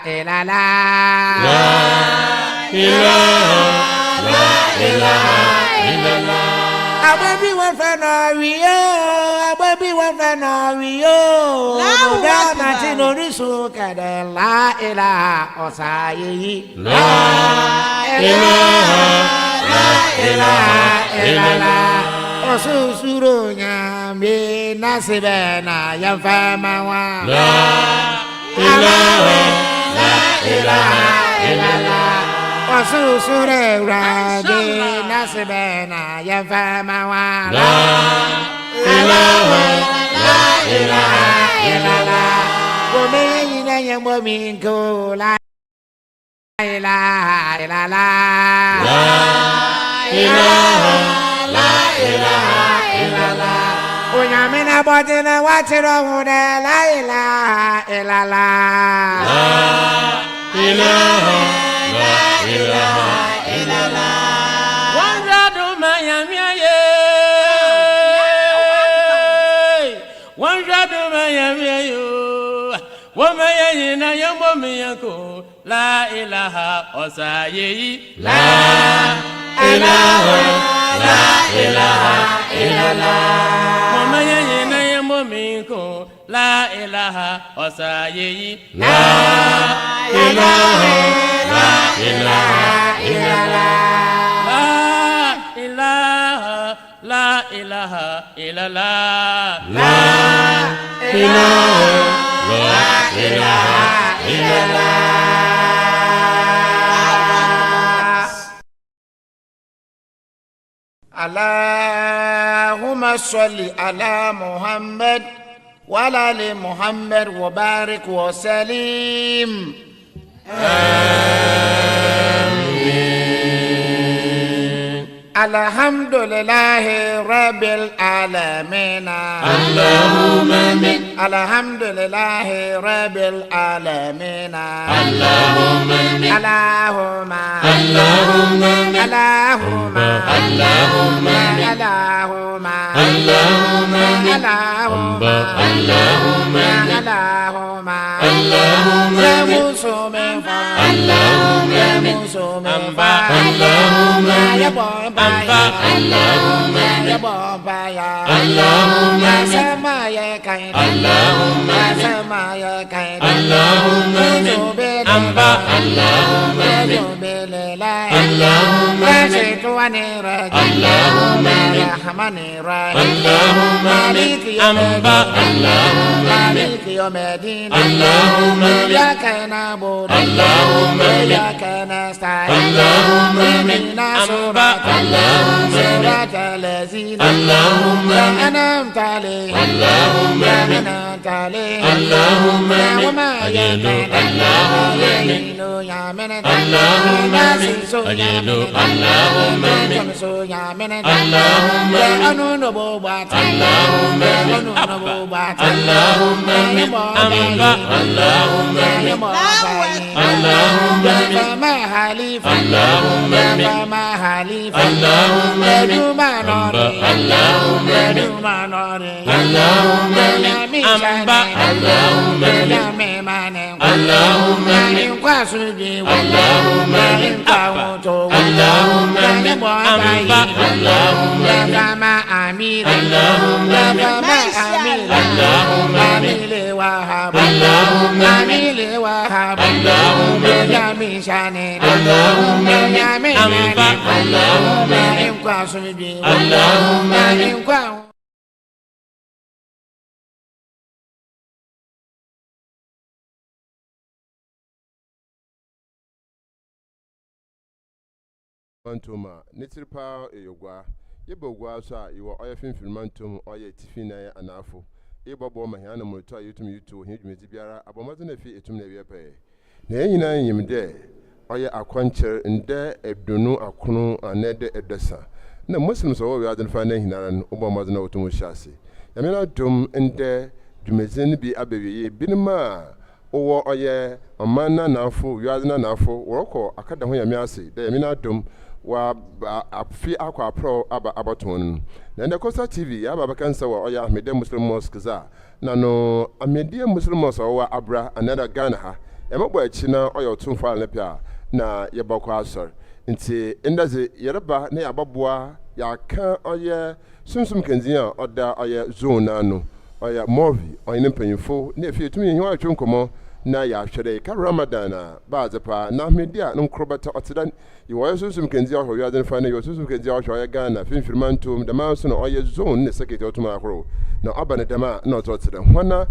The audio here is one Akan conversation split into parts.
illallah. La ilaha, la ilaha illallah. Ababi one fanario, ababi one fanario. Dama tino risu kada la ilaha osayi. La ilaha, la ilaha illallah. Osusurunya mi nasibena yang famawa. La ilaha, la ilaha illallah. Osusurura mi nasibena yang famawa. La ilaha, la ilaha illallah. Bomina yang bominku la ilaha illallah. La ilaha, la ilaha illallah. Unyamina botina watiro hude la ilaha illallah. La ilaha, la ilaha illallah. Wanjadu mayamiye, wanjadu mayamiye. Wamayina yambo miyako la ilaha osayi. La ilaha, la ilaha illallah. Wamayina yambo miyako la ilaha osayi. La ilaha, la ilaha illallah. La ilaha illallah. La ilaha, la ilaha illallah. Allahumma salli ala Muhammad wa ala ali Muhammad wa barik wa salim. Alhamdulillahi rabbil alamin. Allahumma min. Alhamdulillahi rabbil alamin. Allahumma min. Allahumma Allahumma min. Allahumma Allahumma min. Allahumma Allahumma min. Allahumma Allahumma min. Allahumma Allahumma ya min. musumin fa Allahumma ya min. musumin fa Allahumma ya min. bomba Allahumma min. ya bomba ya Allahumma min. sama ya kai Allahumma min. sama ya kai Allahumma min. amba Allahumma min. billah Allahumma ya min. shaytani rajim Allahumma min. ya rahmani rahim Allahumma min. maliki yawmiddin Allahumma min. maliki yawmiddin Allahumma min. إياك نعبد اللهم وإياك نستعين اللهم اهدنا صراط الذين اللهم أنعمت عليهم اللهم أنعمت عليهم اللهم وما يكن اللهم يا من اللهم اللهم اللهم من اللهم يا أنو نبوات اللهم أنو نبوات اللهم اللهم اللهم فما حليف اللهم فما حليف اللهم دوما نوري اللهم دوما نوري اللهم يا ميشاني اللهم يا ميماني اللهم إن قاسودي اللهم إن قاوتو اللهم اللهم اللهم فما أمير اللهم فما أمير اللهم أمير وهاب اللهم أمير وهاب اللهم يا ميشاني اللهم يا ميماني اللهم إن قاسودي اللهم إن قاوتو Mantoma nitripa eyogwa yebogwa so a iwo oye finfin mantom oye tifina ya anafo ibabo mahia na moto ayetum yuto hedwumezi biara abomazo na fi etum na wiepe na enyina yimde oye akwancher nde edunu akono anede edesa na muslims wo wi adan fa na hinaran obomazo na otum hyase yamena dum nde dwumezi bi abewiye binima owo oye amana na afo wi adan na afo woroko akada ho yamiase de yamena dum wa afi akwa pro abaton na ndekosa tv ya ABUBAKAR nsa wa Ahmed Muslim Mosque za na no Ahmed Muslim Mosque wa abra another Ghana ha emabo echi na oyo tumfa lepia na yebakọ asor nti ndaze yereba na yababoa yaka oye sunsum kenzia oda oye zone anu oye MAULVI oye mpanyimfo na efi etumi hiwa atwonkomo na ya hwere ka Ramadan na bazepa na media no krobata otedan yiwo sunsum kenzia ho yaden fa na yo sunsum kenzia ho oye Ghana finfirmantum da maso na oye zone ne sekete otuma akro na abane dama na ototedan hwana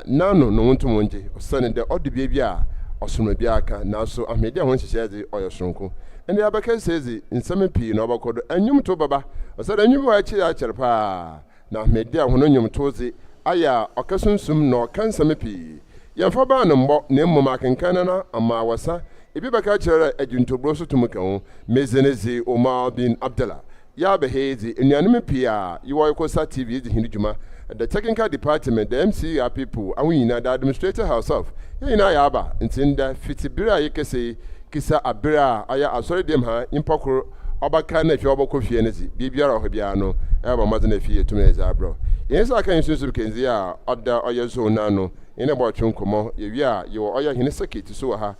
nano no wontum nje osane de odibia bia osuma bia aka na so ahmedia ho hyehyeze oye sonko ende abaka sezi nsame pii na obakodo anyum to baba osade anyum wa chi ya kyerpa na ahmedia ho no nyum tozi aya okasunsum no kansame pii yamfa ba no mbo na mmom akenkan na ama wasa ebi baka kyerɛ adwuntobro so tumuka ho mezenezi OMAR bin ABDULLAH ya behezi enuanum pia yiwo kosa TV di hinjuma the technical department the MCR people awina the administrator herself yina ya aba ntinda fitibira yekese kisa abira aya asori dem ha impokro obaka na fi obako fie nezi bibiara ohbia no e ba mazana fie tumeza abro yensa kan sunsu kenzi a oda oyezo na no ina bo twonkomo yewi a yo oya hene sekiti so ha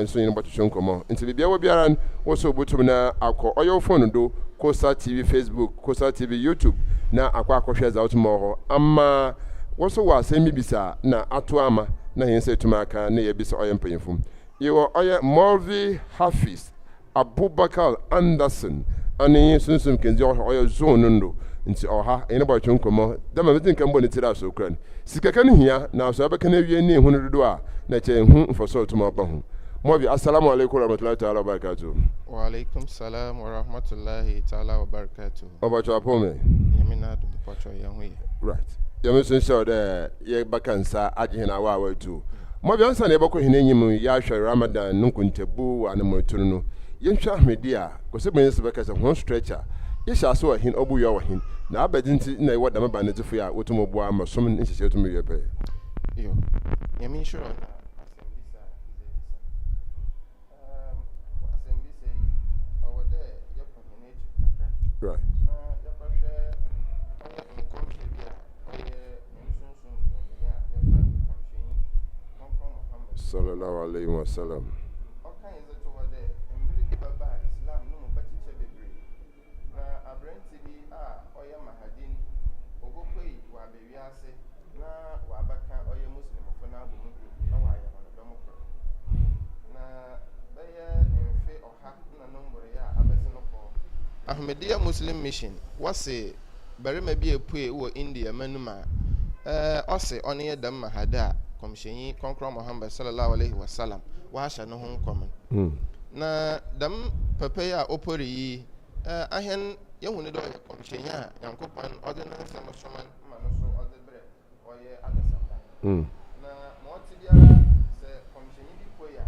nso yin bo twonkomo nti bibia wo biara wo so botum na akọ oyo phone do Kosa TV Facebook Kosa TV YouTube na akwa akohwe za otumo ho ama wo so wa asemi bisa na ato ama na yense tumaka na yebisa oyempanyefum yewo oye MAULVI HAFIZ ABUBAKAR Anderson ani sunsum kenzi oye zone ndo nti oha ene bo twonkomo dama betin kan bo ne tira so kran sikaka ne hia na so abeka na wie ne hunu dodo a na che hu mfoso otumo ba hu MAULVI assalamu alaikum warahmatullahi ta'ala wabarakatuh. Wa alaikum salam wa rahmatullahi ta'ala wabarakatuh. Obacho apome. Yamina do pacho yanwe. Right. Yamesun show de ye bakansa agihina wa watu. MAULVI ansa ne bako hine nyim ya hwe Ramadan nkuntebu wa na motunu no. Yenhwa ahmedia ko se benye se bakasa ho stretcher. Ye sha so ahin obu yo wahin. Na abadinti na iwo da maba ne tufu ya wotumo bua masom nhihye tumu yepe. Yo. Yamin sure. Right. Sallallahu alayhi wa sallam. Ahmadiyya Muslim Mission wase barima bi epue wo India manuma ose onye dam mahada komshenyi konkro Muhammad sallallahu alaihi wasallam wa hasha no hon kom na dam pepe ya opori yi ahen yehune do komshenyi a yankopan ordinance na soman manoso odebre oye adasa na moti bia se komshenyi bi poya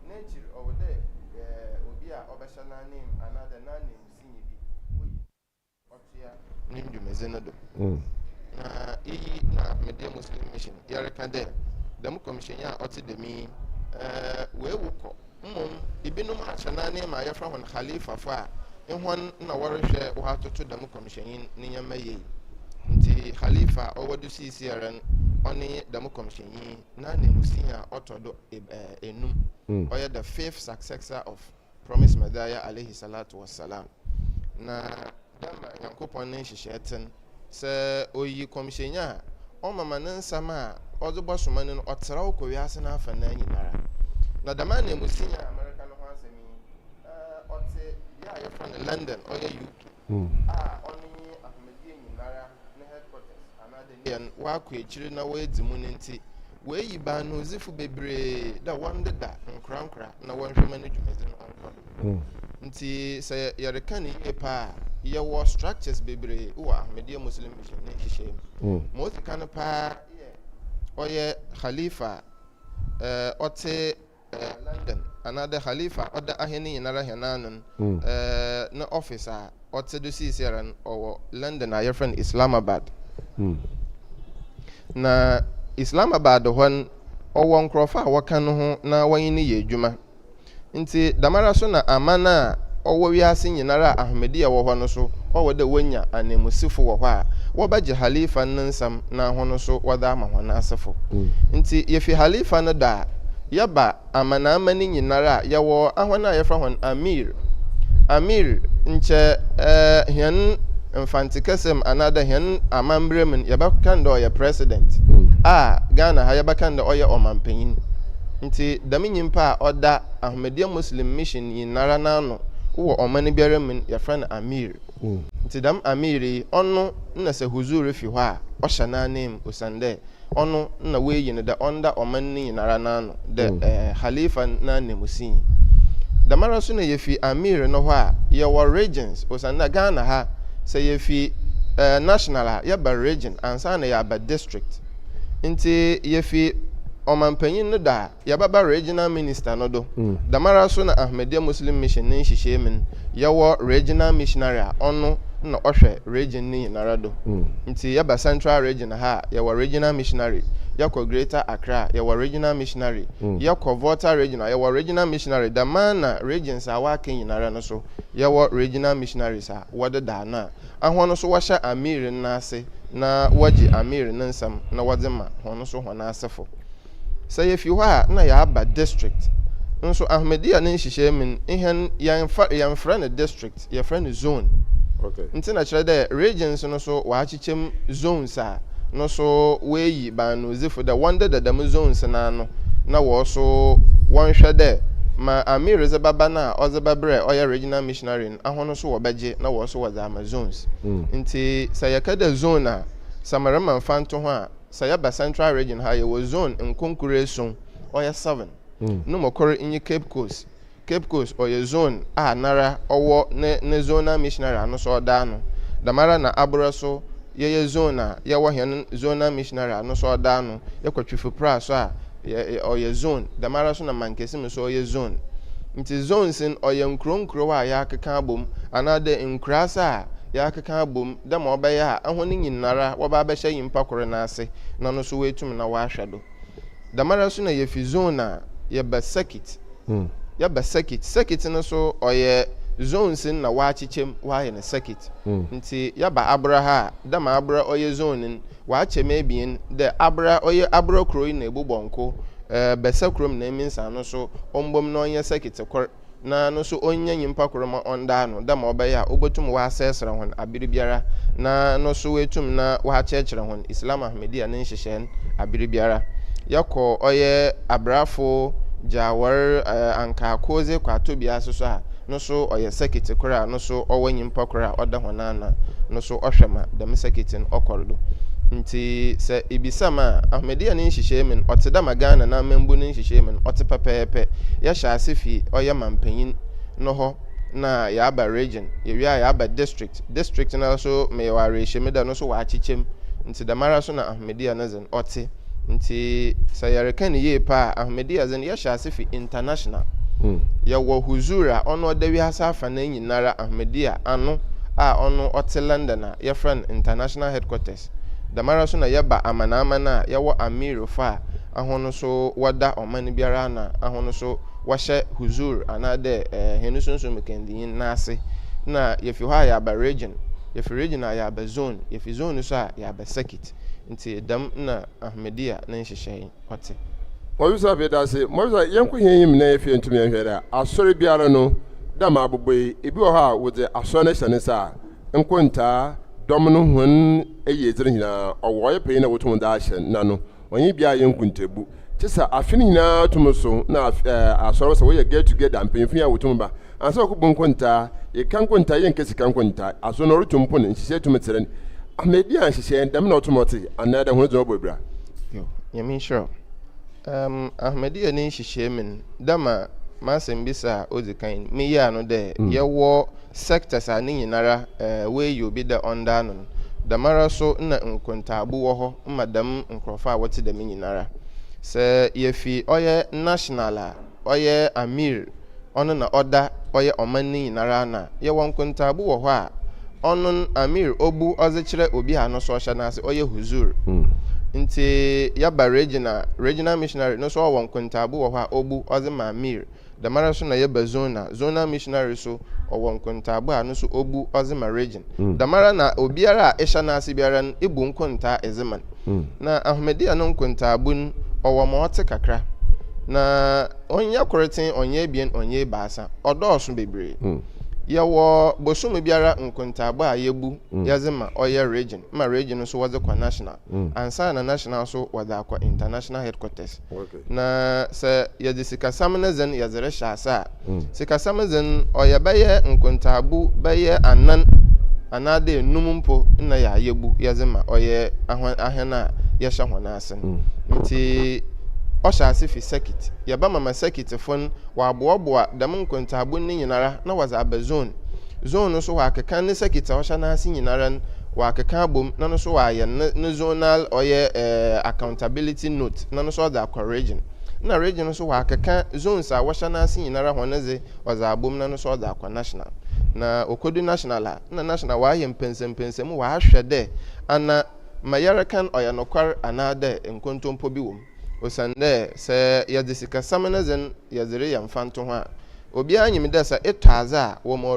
nature over there obia obeshana name another name sinyibi otia nim dumezena do na na Ahmadiyya Muslim Mission yareka de dem commission ya oti de mi we wuko ibinum achana name ayafra hon khalifa fa ehon na worehwe wa atoto dem commission ni nyama yi nti khalifa owodu CCRN oni dem commission yi na ne musinya otodo enum oya the fifth successor of Promised Messiah alayhi salatu wassalam na dama yankopon ne hyehyeten se oyi commission ya o mama ne nsama ozubo somane no otra okowiase na afa na nyinara na dama ne musinya America no ho asemi ote ya yefa ne London oya UK oni Ahmadiyya nyinara ne headquarters anade ne wa ko echire na wa edimu ne nti we yi ba no zifu bebre da wande da nkra na wanhwema no dwumeze no nti say yareka ni epa ye wo structures bebre wo Ahmadiyya Muslim Mission ne hihye mo zikana pa oye khalifa ote London another khalifa oda aheni nyinara henanon na officer ote do CCRN or London a friend Islamabad na Islamabad hon owo nkrofa waka no ho na wanyini ye adwuma nti damara so na amana owo wiase nyinara Ahmadiyya wo ho no so owo da wanya anemusifo wo ho a wɔbɛgye halifa no nsam na hono so wɔda ama hɔn asefo nti yefi halifa no da yɛba amanaama no nyinara a yɛwɔ ahɔn a yɛfrɛ hɔn amir nkyɛ hɛn mfantikasɛm anada hɛn amambrɛ mu yɛbɛka ndɛ ɔyɛ president a Ghana ha yɛbɛka ndɛ ɔyɛ ɔmanpanyin nti dɛm nyimpa a ɔda Ahmadiyya Muslim Mission nyinara n'ano wɔ ɔman biara mu yɛfrɛ no amir nti dɛm amiri ɔno na sɛ huzuru fi hɔ a ɔhyɛ n'anim osande ɔno na weyi no da ɔnda ɔman no nyinara n'ano dɛ halifa n'anemusin damara so na yɛfi amir no hɔ a yɛwɔ regions osande Ghana ha sɛ yɛfi national a yɛba region ansa na yɛaba district nti yɛfi ɔmanpanyin no da yɛbaba regional minister no do damara so na Ahmadiyya Muslim Mission ne nhyehyɛ mu yɛwɔ regional missionary a ɔno na ɔhwɛ region ne nyinara do nti yɛba central region ha yɛwɔ regional missionary yɛkɔ greater Accra yɛwɔ regional missionary yɛkɔ Volta region yɛwɔ regional missionary damana regions a wɔaka nyinara no so yɛwɔ regional missionaries a wɔdeda na ahɔ no so wɔhyɛ amir n'ase na wɔgye amir ne nsam na wɔdze ma hɔn so hɔn asefo sɛ yɛfi hɔ a na yɛaba district nso Ahmadiyya ne nhyehyɛ mu ihɛn yɛmfrɛ no district yɛfrɛ no zone nti na kyerɛ dɛ regions no so wɔakyekyɛm zones a no so weyi banozifo dɛ wɔn dedadam zones n'ano na wɔ so wɔnhwɛ dɛ ma amir ze baba na ɔze babrɛ ɔyɛ regional missionary ahono so wɔbɛgye na wɔ so wɔdze ama zones nti sɛ yɛka dɛ zone a samarama mfanto ho a sɛ yɛba central region ha yɛwɔ zone nkonkure eson ɔyɛ 7 no mɔkɔre inyi Cape Coast ɔyɛ zone a nara ɔwɔ ne zonal missionary ano so ɔda no damara na abura so yɛyɛ zone a yɛwɔ hɛn zonal missionary ano so ɔda no yɛkɔtwifo pra so a ɔyɛ zone damara so na mankesi mu so ɔyɛ zone nti zones in ɔyɛ nkronkro a yɛakeka abom anade nkrasa a yɛakeka abom dɛm ɔbɛyɛ a ahɔ ne nyinara wɔba bɛhyɛ yimpa koro na ase na no so wetum na wɔahwɛ do damara so na yɛfi zone a yɛba circuit circuit no so ɔyɛ zones na wɔakyekyɛm wɔayɛ ne circuit nti yɛba abra ha dɛm abra ɔyɛ zone n wɔakyɛm ebien dɛ abra ɔyɛ abra kuro yi na ebobɔnko bɛsɛ kurom na eminsa no so ɔmbom na ɔnyɛ circuit kor na no so ɔnyɛ nyimpa koro ma ɔnda no dɛm ɔbɛyɛ a obotum wɔasɛsra hɔn abiri biara na no so wetum na wɔakyerɛkyerɛ hɔn Islam Ahmadiyya ne nhyehyɛ abiri biara yɛkɔ ɔyɛ abrafo jawar anka koze kwato bia so a no so ɔyɛ circuit kora no so ɔwɔ nyimpa kora ɔda hɔnana no so ɔhwɛ ma dɛm circuit no ɔkɔrdo nti sɛ ibisama Ahmadiyya ne nhyehyɛ men ɔte da magana na membu ne nhyehyɛ men ɔte pɛpɛɛpɛ yɛhyɛ ase fi ɔyɛ mampanyin no hɔ na yɛaba region yɛwia yɛaba district na so meyɛware hyɛmeda no so wɔakyekyɛm nti damara so na Ahmadiyya ne zen ɔte nti sɛ yɛreka ne yie pa Ahmadiyya zen yɛhyɛ ase fi international yɛwɔ huzura ɔno ɔda wiase afa na nyinara Ahmadiyya ano a ɔno ɔte London a yɛfrɛ no international headquarters damara so na yɛba amanaama na yɛwɔ amir fa ahono so wɔda ɔman biara na ahono so wɔhyɛ huzur anade henu sunsun mekendin nase na yɛfi hɔ a yɛaba region yɛfi region a yɛaba zone yɛfi zone so a yɛaba circuit nti dam na Ahmadiyya na nhyehyɛ ɔte Mawusa bedase mawusa yenko hiyim na yɛfi ntumi nhwɛra asɔre biara no dam aboboi ebi wɔ hɔ a wɔdze asɔre na hyɛ ne sa nkontaa dɔm no hon ɛyɛ dzere nyinaa ɔwɔ yɛ pɛyi na wɔtum da ahyɛ na no ɔnye bia yɛ nkuntabu kyesa afi no nyinaa tum so na asɔre sɛ wɔyɛ get together mpanyinfo a wɔtum ba ansa ɔkɔbɔ nkontaa yɛka nkontaa yɛ nkɛsi ka nkontaa asɔre no ɔretum po ne nhyehyɛ tum tsere Ahmadiyya nhyehyɛ dɛm na ɔtum ɔte anaa dɛ ho dze ɔbɔ bra yɛmin sure Ahmadiyya ne nhyehyɛ men dama masɛm bisa odi kan me ya no de yɛwɔ sectors a ne nyinara we obi da onda no damara so na nkontaabo wɔ hɔ madam nkrɔfa a wɔte dɛm nyinara sɛ yɛfi ɔyɛ national a ɔyɛ amir ɔno na ɔda ɔyɛ ɔman ne nyinara na yɛwɔ nkontaabo wɔ hɔ a ɔno amir obu ɔze kyerɛ obi a no so ɔhyɛ na ase ɔyɛ huzur nti yaba regional missionary no so ɔwɔ nkontaabo wɔ hɔ a obu ɔze ma amir damara so na yɛba zona missionary so ɔwɔ nkontaabo a no so obu ɔzema region damara na obiara a ɛhyɛ n'ase biara no ebu nkontaa ɛzema na ahomedi no nkontaabo no ɔwɔ ma ɔte kakra na ɔnyɛ koreten ɔnyɛ ebien ɔnyɛ baasa ɔdɔɔso bebree yɛwɔ bosom biara nkontaabo a yɛbu yɛzema ɔyɛ region ma region no so wɔdze kɔ national ansa na national so wɔdze akɔ international headquarters na sɛ yɛdze sikasam no zen yɛdze rehyɛ ase a sikasam zen ɔyɛ bɛyɛ nkontaabo bɛyɛ anan anade enum mpo na yɛayebu yɛzema ɔyɛ ahɛn a yɛhyɛ hɔn ase nti ɔhyɛ ase fi circuit yɛba mama circuit fon wɔaboaboa dɛm nkontaabo ne nyinara na wɔdze aba zone no so wɔakeka ne circuit a ɔhyɛ n'ase nyinara no wɔakeka abom na no so wɔayɛ ne zonal ɔyɛ accountability note na no so ɔdze akɔ region na region no so wɔakeka zones a wɔhyɛ n'ase nyinara hɔn dze ɔdze abom na no so ɔdze akɔ national na okodu national a na national wɔayɛ mpensempensem wɔahwɛ dɛ ana ma yɛrekan ɔyɛ nokwar anaa dɛ nkontompo bi wɔ mu osande sɛ yɛdze sikasam no zen yɛdze reyɛ mfanto ho a obiara nyim dɛ sɛ etɔadze a wɔ mo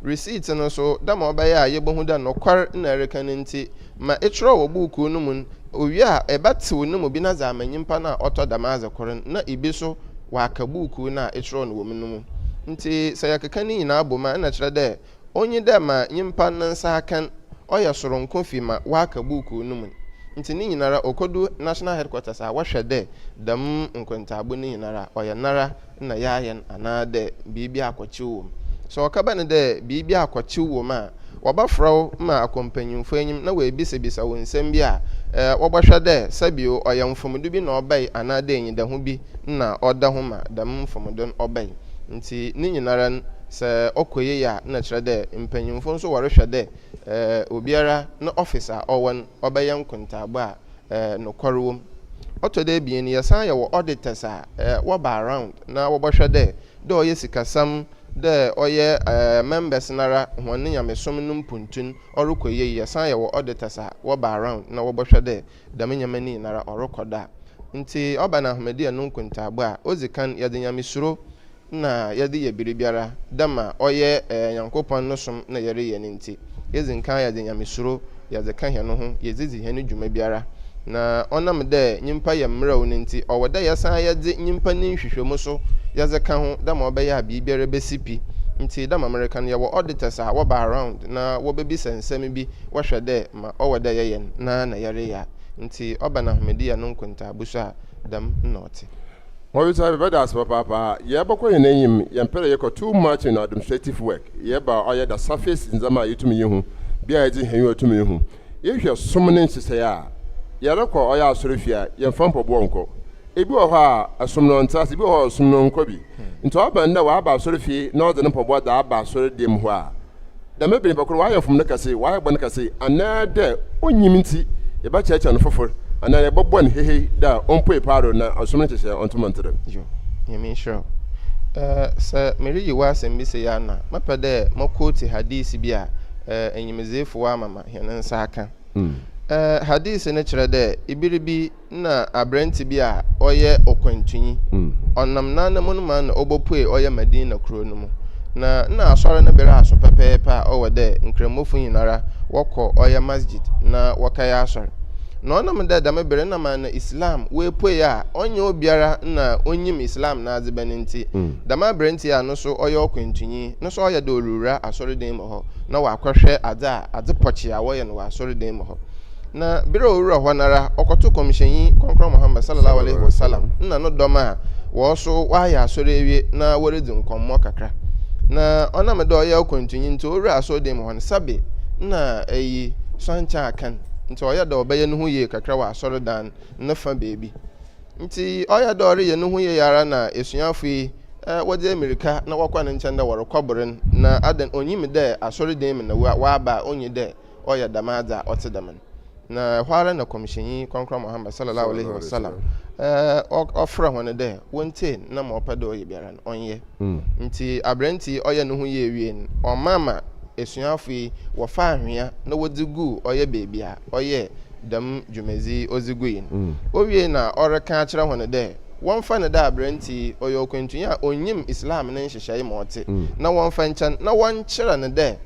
receipt no so da ma ɔbɛyɛ a yɛbɛhu dɛ nokwar na ɛreka no nti ma ɛkyerɛ wɔ buukuu no mu owie a ɛbɛtew no mu bi na dze ama nyimpa no a ɔtɔ dɛm adze koro na ibi so wɔaka buukuu no a ɛkyerɛ no wɔ mu no mu nti sɛ yɛkeka no nyinaa bɔ mu a ɛna kyerɛ dɛ onye dɛ ma nyimpa no nsa akan ɔyɛ soronko fi ma wɔaka buukuu no mu nti ni nyinara okodu national headquarters a wɔhwɛ dɛ dam nkontaabo ni nyinara ɔyɛ nara na yɛayɛn anaa dɛ biribi akɔkyew wɔ mu so ɔkaba ne dɛ biribi akɔkyew wɔ mu a wɔbɛfrɛw ma akɔmpanyimfo enyim na wɔebisabisa wɔn nsɛm bi a wɔbɛhwɛ dɛ sɛbio ɔyɛ mfomdo bi na ɔbɛn anaa dɛ enyidaho bi na ɔda ho ma dam mfomdo no ɔbɛn nti ni nyinara sɛ ɔkɔyɛ ya na kyerɛ dɛ mpanyimfo nso wɔrehwɛ dɛ obiara na office a ɔwɔn ɔbɛyɛ nkontaabo a nokware wom ɔtɔ dɛ bien yɛsan yɛ wɔ auditors a wɔba around na wɔbɛhwɛ dɛ ɔyɛ sikasam dɛ ɔyɛ members nara hɔn ne nyamesom no mpuntun ɔrekɔyɛ yɛsan yɛ wɔ auditors a wɔba around na wɔbɛhwɛ dɛ dɛm nyama ni nara ɔrekɔda nti ɔba na ahomedi no nkontaabo a ozikan yɛde nyamesuro na yɛde yɛ biribiara dama ɔyɛ nyankopɔn no som na yɛreyɛ ne nti yɛdze nkan yɛde nyamesuro yɛdze ka hɛ no ho yɛdzidzi hɛ no dwuma biara na ɔnam dɛ nyimpa yɛ mmerɛw ne nti ɔwɔ dɛ yɛsan yɛdze nyimpa ne nhwehwɛmu so yɛdze ka ho dama ɔbɛyɛ a biribiara bɛsi pi nti dama America no yɛwɔ auditors a wɔba around na wɔbɛbisa nsɛm bi wɔhwɛ dɛ ma ɔwɔ dɛ yɛyɛ na yɛreyɛ nti ɔba na ahomedi no nkontaabo so a dam na ɔte Obviously, we better ask Papa. Yabako in name, Yampere Yako too much in administrative work. Yaba or the surface in Zama, you to me, who be I did hear to me. Who if you're summoning to say, Yarako or Yasurifia, Yamfam for Bonko. If you are a sumnon task, if you are sumnon Kobi. Into our band, now about Surifi, not the number what the Abba Suri Dimwa. The maybe Bakuaya from Nakasi, why Bonacasi, and now there, Unyiminti, a batch and for. And then Bob one he da on pay paro na assume to say on to month you mean sure sir Mary you was and Miss Yana mapade mo quote hadith bi a enyimezefo mama hene nsaka hadith ne kyerɛ dɛ ibiribi na abrante bi a ɔyɛ okwantuni ɔnam nana mu no ma na ɔbɔpue ɔyɛ Madina kuro no mu na asɔre no bere aso pɛpɛɛpɛ a ɔwɔ dɛ nkramofo nyinara wɔkɔ ɔyɛ masjid na wɔkaya asɔre no na meda da mebere na man Islam we poe a onye obiara na onyim Islam na adze benenti da ma brenti a no so oye okwentunyi no so oye de olura asori den mo ho na wa kwahwe adze pochi a woye no wa asori den mo ho na bere owura ho nara okoto komishenyi konkro Muhammad sallallahu alaihi wasallam na no doma wo so wa ya asori ewie na woredi nkommo kakra na ona me do oye okwentunyi nti owura asori den mo ho sabe na eyi sancha akan nti oya da obeye no hu ye kakra wa asore dan ne fa beebi nti oya da ore ye no hu ye yara na esuafo yi wode America na wakwa ne nkyenda woro kwabren na adan onyim de asore dan na wa ba onyi de oya da maza ote da man na hwara na komishenyi konkro Muhammad sallallahu alaihi wasallam ofra hone de wonte na ma opedo ye biara onye nti abrenti oya no hu ye wie o mama esuafo wɔfa ahwea na wodigu ɔyɛ beebia ɔyɛ dam dwumezi oziguin owie na ɔreka akyerɛ hɔne dɛ wɔn fa ne da abrɛnti ɔyɛ okwentunya a onyim islam ne nhyehyɛe ma ɔte na wɔn fa nkyɛn na wɔn kyerɛ ne dɛ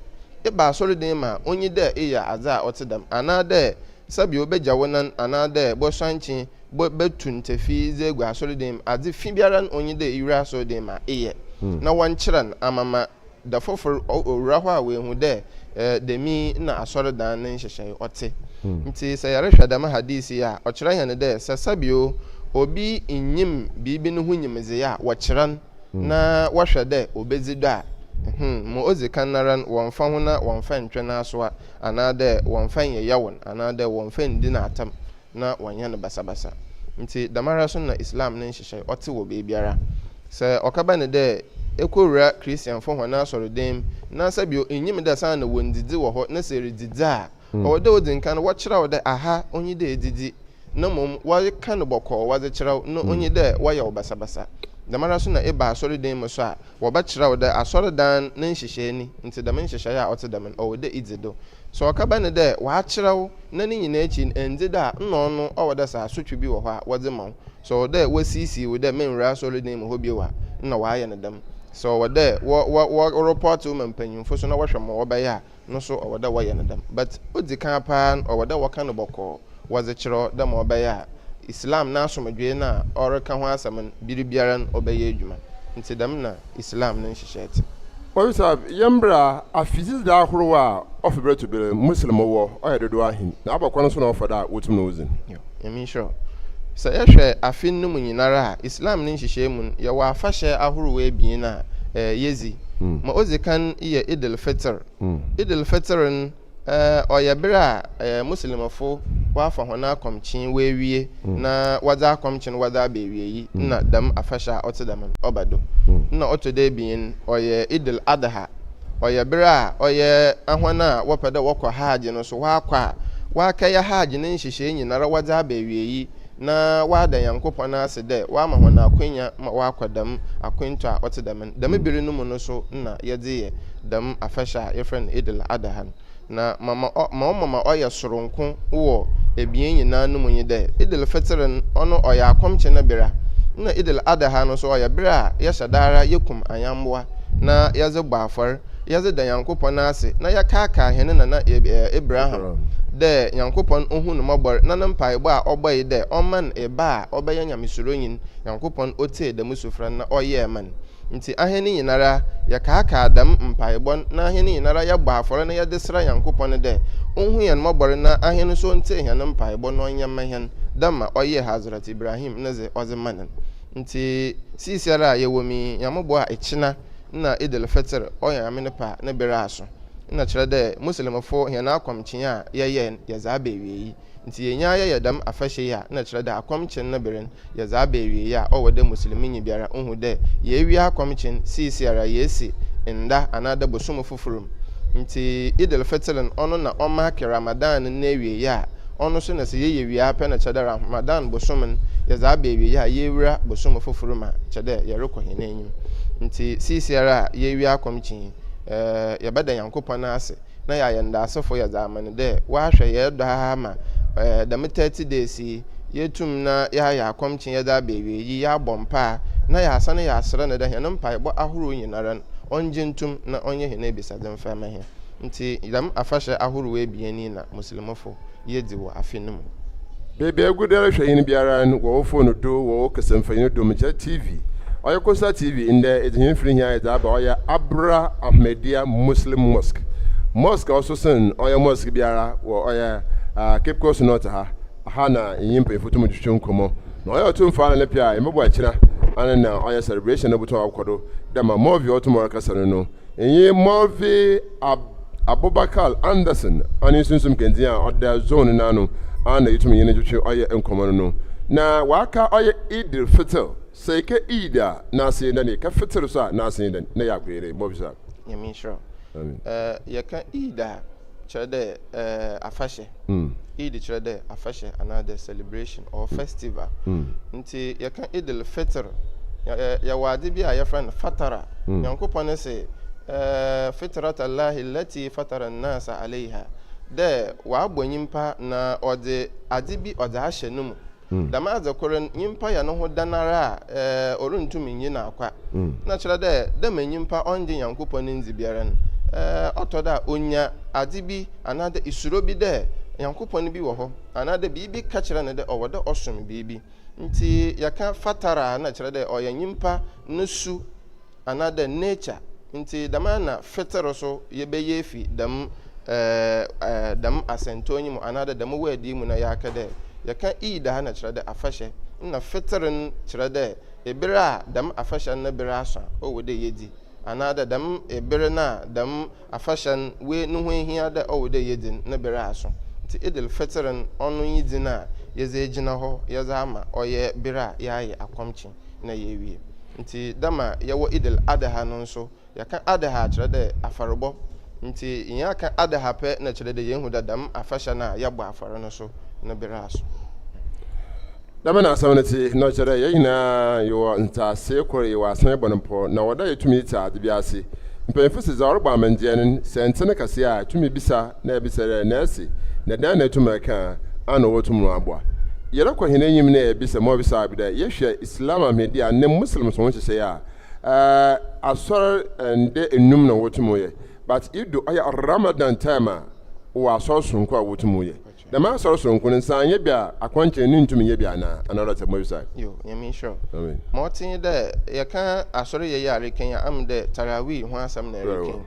eba asɔre den ma onyi dɛ ɛyɛ adze a ɔte dɛm anaa dɛ sabi obɛgya wɔnan anaa dɛ bɔsɔnkye bɛtu ntafi dze egu asɔre den adze fi biara onyi dɛ iwura asɔre den ma ɛyɛ na wɔn kyerɛ no amama da fofor owura hɔ a wɔehu dɛ demi na asɔre dan ne nhyehyɛe ɔte nti sɛ yɛrehwɛ dɛm hadisi a ɔkyerɛ yɛn dɛ sɛ sabio obi nyim biribi no ho nyimdze a wɔkyerɛ na wɔhwɛ dɛ obedzi do a mo ozi kan naran wɔmfa ho na wɔmfa ntwe na so a anaa dɛ wɔmfa nyɛyɛ wɔn anaa dɛ wɔmfa ndi na atam na wɔnyɛ no basabasa nti damara so na islam ne nhyehyɛ ɔte wɔ beebiara sɛ ɔkaba ne dɛ ekowura christianfo hɔ na asɔre dem na sabio enyim dɛ san na wɔndidi wɔ hɔ na sɛ redidi a ɔwɔ dɛ odi nkan wɔkyerɛw dɛ aha onyi dɛ edidi na mom wɔka no bɔkɔɔ wɔdze kyerɛw na onyi dɛ wɔyɛ wo basabasa damara so na eba asɔre dan mu so a wɔbɛkyerɛw dɛ asɔre dan ne nhyehyɛ ni nti dɛm nhyehyɛ a ɔte dɛm ɔwɔ dɛ idzi do so ɔkaba ne dɛ wɔakyerɛw na ne nyinaa akyi ɛndze dɛ a nnɔɔno ɔwɔ dɛ sɛ asotwe bi wɔ hɔ a wɔdze ma wo so ɔwɔ dɛ wɔsiisii wo dɛ menwura asɔre dan mu hɔ bio a na wɔayɛ ne dɛm so ɔwɔ dɛ wɔ report wo ma mpanyimfo so na wɔhwɛ ma wɔbɛyɛ a no so ɔwɔ dɛ wɔyɛ ne dɛm but odi kan paa ɔwɔ dɛ wɔka no bɔkɔɔ wɔdze kyerɛw dɛ ma ɔbɛyɛ a islam na asomdwe na ɔreka ho asɛm biribiara no ɔbɛyɛ adwuma nti dɛm na islam ne nhyehyɛ te ɔyisa yɛmbra afizi da ahorow a ɔfebere to bere muslim wɔ ɔyɛ dodo ahin na abakɔ no so na ɔfa da wotum na ozin yɛmi sure sɛ yɛhwɛ afe no mu nyinara a islam ne nhyehyɛ mu yɛwɔ afahyɛ ahorow ebien a yɛzi ma ozi kan yɛ EID-UL-FITR EID-UL-FITR ɔyɛ bere a muslimfo wafa hɔn akɔmkyen wɔawie na wɔdze akɔmkyen wɔdze abewie yi na dɛm afahyɛ a ɔte dɛm ɔba do na ɔtɔ dɛ ebien ɔyɛ Eid-ul-Adha ɔyɛ bere a ɔyɛ ahɔn a wɔpɛ dɛ wɔkɔ hajj no so wɔakɔ a wɔakɛyɛ hajj ne nhyehyɛ nyinara wɔdze abewie yi na wada Nyankopɔn ase dɛ wɔama hɔn akonya ma wɔakɔ dɛm akɔnto a ɔte dɛm bere no mu no so na yɛdze yɛ dɛm afahyɛ a yɛfrɛ no Eid-ul-Adha na mama ɔyɛ soronko wɔ ebien nyinaa no mu yi dɛ Eid-ul-FITR ɔno ɔyɛ akɔmkye no bera na Eid-ul-Adha no so ɔyɛ bere a yɛhyɛ daara yɛkum ayamboa na yɛdze bɔ afɔre yɛdze da Nyankopɔn ase na yɛkaaka hene nana Abraham dɛ Nyankopɔn ohu no mɔbɔre na ne mpaebɔ a ɔbɔ yi dɛ ɔman eba a ɔbɛyɛ nyamesuro nyin Nyankopɔn otie dɛm sufrɛ na ɔyɛ man nti ahene nyinara yɛkaaka dɛm mpaebɔ na ahene nyinara yɛbɔ afɔre na yɛde sra Nyankopɔn dɛ ohu yɛn mɔbɔre na ahene so ntie hɛn mpaebɔ na ɔnyɛ ma hɛn dɛma ɔyɛ Hazrat Ibrahim ne dze ɔdze manen nti sisiara a yɛwɔ mi nyamobɔ a ɛkyina na Eid-ul-FITR ɔyɛ ame ne pa ne bere aso na kyerɛ dɛ muslimfo hɛn akɔmkyen a yɛyɛ yɛdze abewie yi nti yɛnya yɛyɛ dɛm afahyɛ yi a na kyerɛ dɛ akɔmkyen no bere yɛdze abewie yi a ɔwɔ dɛ musliminyi biara ohu dɛ yɛwie akɔmkyen sisiara yɛsi nda anaa dɛ bosom foforom nti Eid-ul-FITR ɔno na ɔma Ramadan na ewie yi a ɔno so na sɛ yɛyɛ wie apɛ na kyerɛ dɛ Ramadan bosom no yɛdze abewie yi a yɛwura bosom foforom a kyerɛ dɛ yɛrekɔ hɛn anim nti sisiara a yɛwie akɔmkyen yɛbɛda Nyankopɔn ase na yɛayɛ ndaasefo yɛdze ama no dɛ wɔahwɛ yɛdɔ ha ma dɛm 30 days yi yɛtum na yɛayɛ akɔmkyen yɛdze abewie yi yɛabɔ mpa na yɛasa no yɛasrɛ no dɛ hɛn mpaebɔ ahorow nyinara no ɔngye ntom na ɔnyɛ hɛn ebisade mfa ma hɛn nti dɛm afahyɛ ahorow ebien ni na muslimfo yɛdzi wɔ afe no mu beebi agudara hwɛ yin biara no wɔwɔ phone do wɔwɔ kasamfanyin do mkyɛ TV ɔyɛ Kosa TV ndɛ edin firi nya ɛdza ba ɔyɛ Abra Ahmadiyya Muslim Mosque also sen ɔyɛ mosque biara wɔ ɔyɛ Cape Coast North ha na yin pe foto mu twetwe nkomo na ɔyɛ otumfa na pia emebo akyira ana na ɔyɛ celebration na buto akɔdo dama MAULVI otumora kasano no yin MAULVI Abubakar Anderson ani sunsum kenzi a ɔda zone na no ana yitum yin twetwe ɔyɛ nkomo no na waka ɔyɛ Eid-ul-FITR sai ka ida na sai da ne ka fitar sa na sai da na ya kwere MAULVI sa yɛmi sure yɛka ida kyerɛ dɛ afahyɛ Eid kyerɛ dɛ afahyɛ another celebration or festival nti yɛka Eid-ul-FITR yɛwɔ ade bi a yɛfrɛ no fatara Nyankopɔn ne se fitratallahi allati fatara an-nasa alayha dɛ wɔabɔ nyimpa na ɔde ade bi ɔde ahyɛ no mu damaze koren nyimpa ya no ho danara oruntumi nyi na akwa na kyerɛ dɛ dɛma nyimpa ɔngye Nyankopɔn nzi biara no ɔtɔda onya ade bi anade isuro bi dɛ Nyankopɔn bi wɔ hɔ anade bibi ka kyerɛ ne dɛ ɔwɔ dɛ ɔsom bibi nti yɛka fatara na kyerɛ dɛ ɔyɛ nyimpa no su anade nature nti damana fetero so yɛbɛyɛ fi dam asento nyimu anade dam wadi mu na yɛaka dɛ yɛka ida na kyerɛ dɛ afahye na feteren kyerɛ dɛ ebere a dam afahye na bere asa ɔwɔ dɛ yɛdi anade dam ebere na dam afahye we no ho hia dɛ ɔwɔ dɛ yɛdi na bere aso nti idil feteren ɔno yidi na yɛze gyina hɔ yɛze ama ɔyɛ bere a yɛayɛ akwamkye na yɛwie nti dama yɛwɔ idil adaha no nso yɛka adaha kyerɛ dɛ afarebɔ nti yɛaka adaha pɛ na kyerɛ dɛ yɛhu da dam afahye na yɛbɔ afare no so na bere aso dama na asɛm no te na ɔkyerɛ yɛn nyinaa yɛwɔ ntaase kɔre yɛwɔ asan bɔ no mpo na wɔda yɛtumi ta ade bi ase mpanyinfo sɛ ɔrebɔ amandeɛ no sɛ ntene kɛseɛ a tumi bisa na ɛbisa dɛ na ɛsi na dan na ɛtum ɛka ana wɔtum no aboa yɛrekɔ hene enyim na ɛbisa ma ɔbisa abi dɛ yɛhwɛ islam amedi a ne muslim so wɔhyehyɛ a asɔre nde enum na wɔtum yɛ but ido ɔyɛ ramadan time a wɔ asɔre sonko a wɔtum yɛ dama asɔre sonko no nsa nyɛ bia akwankyɛn ne ntumi nyɛ bia na anɔrɔ sɛ mɔbisa yo yɛmi sure ma ɔten dɛ yɛka asɔre yɛ yare kan ya am dɛ tarawih ho asɛm na ɛrekan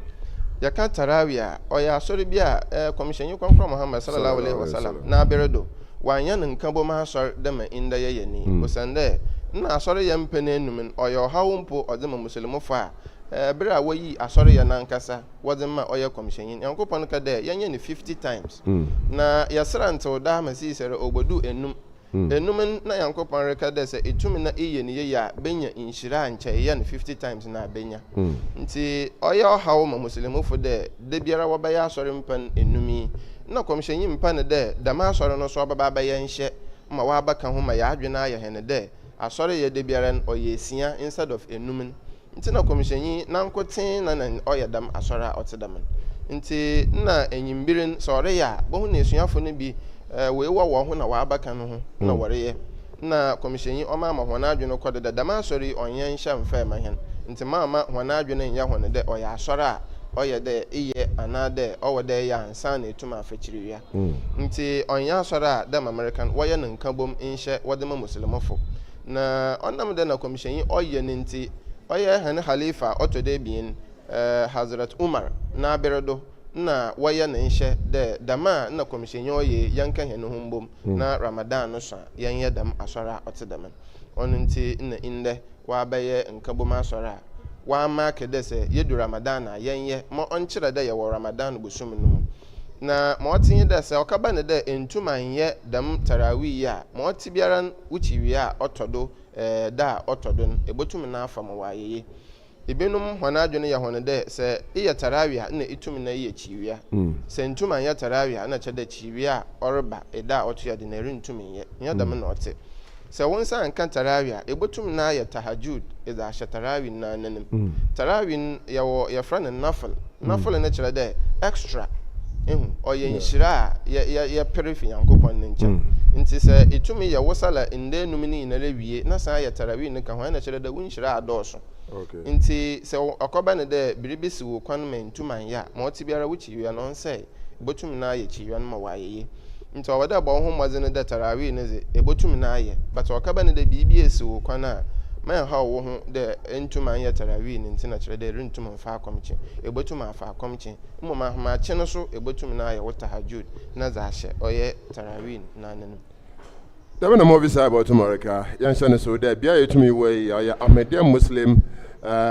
yɛka tarawih a ɔyɛ asɔre bi a kɔmhyɛnyi kɔnkɔn Muhammad sallallahu alaihi wasallam na aberedo wanyɛ ne nka bɔ ma asɔre dɛma inda yɛ ni osande na asɔre yɛ mpene enum ɔyɛ ɔhawo mpo ɔde ma muslimofo a bere a wɔyi asɔre yɛ nankasa wɔde ma ɔyɛ kɔmhyɛnyi Nyankopɔn ka dɛ yɛnyɛ ne 50 times na yɛsra ntew da ma si sɛ obodu enum na Nyankopɔn reka dɛ sɛ etumi na eyɛ ne yɛ a benya inhyira nkyɛ yɛ ne 50 times na benya nti ɔyɛ ɔhawo ma muslimofo dɛ de biara wɔbɛyɛ asɔre mpan enum na kɔmhyɛnyi mpa ne dɛ dama asɔre no so ɔbɛba bɛyɛ nhyɛ ma wɔabaka ho ma yɛadwena ayɛ hene dɛ asɔre yɛ de biara ɔyɛ sia instead of enum nti na kɔmhyɛnyi nankoten na ɔyɛ dam asɔre a ɔte dam nti na enyimbiren sɛ ɔreyɛ a bohu na esuafo no bi weiwa wɔ ho na wɔabaka no ho na wɔreyɛ na kɔmhyɛnyi ɔma ama hɔn adwene kɔ deda dam asɔre ɔnyɛ nhyɛ mfa ma hen nti maama hɔn adwene nyɛ hɔn dɛ ɔyɛ asɔre a ɔyɛ dɛ iyɛ anaa dɛ ɔwɔ dɛ yɛ ansa na etum afɛkyiriwia nti ɔnyɛ asɔre a dɛm American wɔyɛ ne nka bom nhyɛ wɔde ma muslimofo na ɔnam dɛ na kɔmhyɛnyi ɔyɛ ne nti ɔyɛ hane khalifa ɔtɔde bien Hazrat Umar na aberedo na wɔyɛ ne nhyɛ dɛ dama na kɔmhyɛnyi ɔyɛ yanka hene ho mbom na Ramadan no so yɛnyɛ dam asɔre a ɔte dam ɔno nti na inde wɔabɛyɛ nka bom asɔre a wama kede sɛ yedu Ramadan a yɛnyɛ ma ɔnkyerɛ dɛ yɛwɔ Ramadan busum no mu na ma ɔtenye dɛ sɛ ɔkaba ne dɛ entuma nyɛ dam tarawih a ma ɔte biara wuchiwi a ɔtɔdo da ɔtɔdo no ebotum na afa ma wayeye ebenum hɔn adwene yɛ hɔn dɛ sɛ iyɛ tarawih a na etum na iyɛ chiwia sɛ entuma nyɛ tarawih a na kyɛ dɛ chiwia ɔreba eda a ɔto yɛ de na rentum nyɛ dam na ɔte sɛ wɔn nsa nka tarawih a ebotum na ayɛ tahajjud ɛdza ahyɛ tarawih na nanim tarawih yɛfrɛ no nafil na kyerɛ dɛ extra ɔyɛ nhyira a yɛ pere fi Nyankopɔn ne nkyɛn nti sɛ etumi yɛ wosala nde num ne nyinara wie na saa yɛ tarawih ne ka ho na kyerɛ dɛ wo nhyira adɔɔso nti sɛ ɔkɔba ne dɛ biribi si wo kwan ma ntuma nyɛ ma ɔte biara wo chiwia no nsɛ ebotum na ayɛ chiwia no ma wayeye nti ɔwɔ dɛ bɔ ho mmɔdze ne dɛ tarawih ne ze ebotum na ayɛ but ɔkaba ne dɛ biribi esi wo kwan a ma ha wo ho dɛ ntuma nyɛ tarawih ne nti na kyerɛ dɛ rentum mfa akɔmkye ebotum afa akɔmkye mmom ahomakye no so ebotum na ayɛ wo tahajjud na za ahyɛ ɔyɛ tarawih na nanim dama na mɔbisa about America yɛnhyɛ ne so dɛ bia yɛtumi wɔ yi ɔyɛ Ahmadiyya Muslim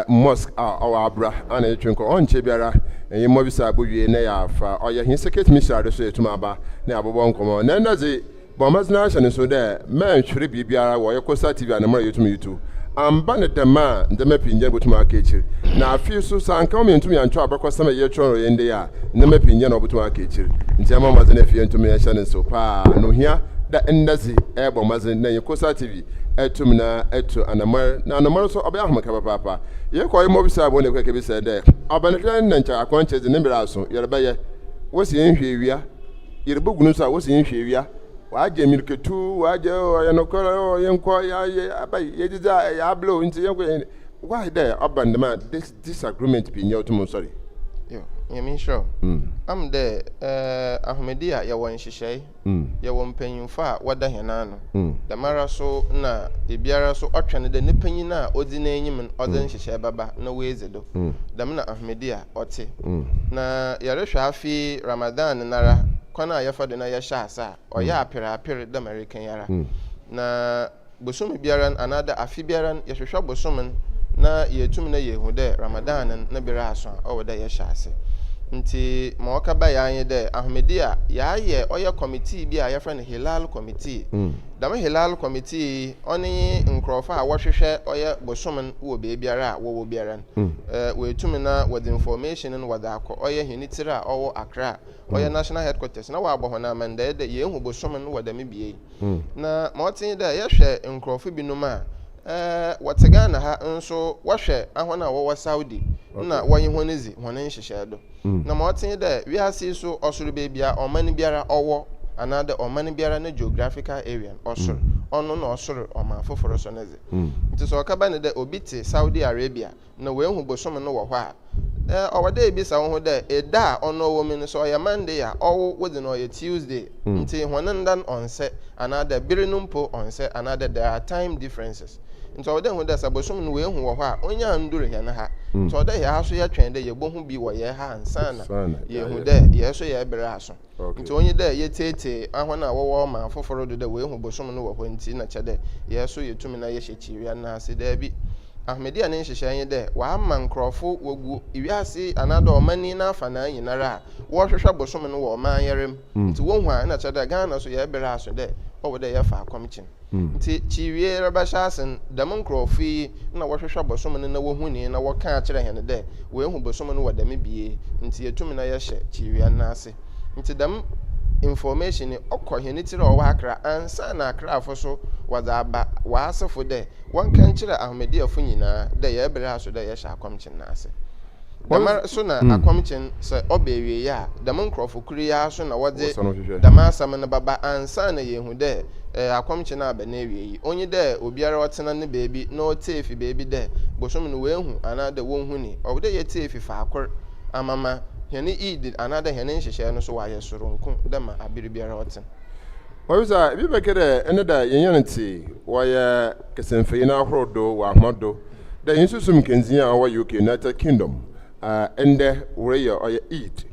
mosque a ɔwɔ abra ana yɛtwe nkɔ ɔnkyɛ biara ɛyɛ mɔbisa abowie na yɛafa ɔyɛ hin secret mission ade so yɛtumi aba na abobɔ nkɔmɔ na ndaze bɔmmazina ahyɛ ne so dɛ mɛnhwere biribiara wɔyɛ Kosa TV anamara yɛtumi yutu amba ne dama ndema pinje botuma akechiri na afi so sanka o mentumi antwo abakɔsɛm ye tworo ye nde ya ndema pinje na obotuma akechiri nti ama maze na fie ntumi ya hyɛ so pa no hia da ndazi ebo maze na ye Kosa TV etum na etu anamar na anamar so obya ahomaka papa ye kɔ ye mobisa abo ne kweke bi sɛ dɛ abanhwɛ na ncha akwanche de ne mbira so yereba ye wosi enhwe wia yereba gunu so a wosi enhwe wia waje milketu waje yanokoro yenko ya abai yediza ya blow into yenko why there abandon this disagreement be near to sorry you mean sure I'm there Ahmedia ya wan hihye ya won panyimfa wada hena no da mara so na ebiara so otwene de ne panyina odi na enyim odan hihye baba na wezedo da na Ahmedia ote na ya rehwe afi Ramadan nara kwana ya fado na ya sha asa oya apere da American yara na bosom biara anada afi biara ya hwehwe bosom na yetum na yehu de Ramadan na bira aso owoda ya sha ase nti ma okaba ya anye de Ahmedia ya ye oye committee bi a ya friend Hilal committee dama Hilal committee oni nkrofa a wohwehwe oye bosom wo be biara wo biara we tumi na with information and with akọ oye hinitira owo Accra oye national headquarters na wa agbo na manda de ye hu bosom no wada me bie na ma otin de ye hwe nkrofa binum a watega na ha nso wohwe ahona wo Saudi na woyin honizi honen hyehyɛ do na ma otin de wi hase so osoro be bia omani biara owo another omani biara na geographical area osoro ono na osoro oma foforo so neze nti so okaba ne de obiti Saudi Arabia na we hu bosom no wo hɔ a owada ebisa wo ho de eda ono wo mi no so ya Monday a owo within or Tuesday nti honen dan onse another birinumpo onse another there are time differences nti owada hu de sabosom no we hu wo hɔ a onya ndure he na ha nti owada ya aso ya twɛn de ye bohu bi wo ye ha ansana ye hu de ye so ye bere aso nti onye de ye tete ahona wo ma foforo do de we hu bosom no wo hɔ nti na kyɛ de ye so ye tumi na ye hyechiria na ase da bi Ahmedia ne hyehyɛ de wa ama nkrofo wogu iwiase anada omani na afa na nyinara wo hwehwɛ bosom no wo man yerem nti wo hu a na kyɛ de Ghana so ye bere aso de wo de ye fa akomkyin nti chiwie rabasha asen dam nkrofo na wo hwehwɛ bosom no na wo hu ni na wo ka kyerɛ hen de we hu bosom no wo dam bie nti yetumi na ye hye chiwie na ase nti dam information okọ henitire o wa Accra ansa na Accra afo so wada aba wa asefo de won kan kire Ahmedia fo nyina de ye bere aso de ye hya akomkyen na ase damar so na akomkyen se obewie ya dam nkrofo kuri ya so na wode dam asam na baba ansa na yehu de akomkyen aba na ewie onye de obiara otena ne beebi na otefi beebi de bosom no we hu ana de won hu ni o de ye tefi fa akor amama hene EID another hene hyehyɛ no so wa yesoronko dama abiribiara oten Wawisa bi bekere ene da yenyanti wa ya kesemfe na ahorodo wa ahmado da yinsusum kenzia wa UK United Kingdom ende wore ya oya EID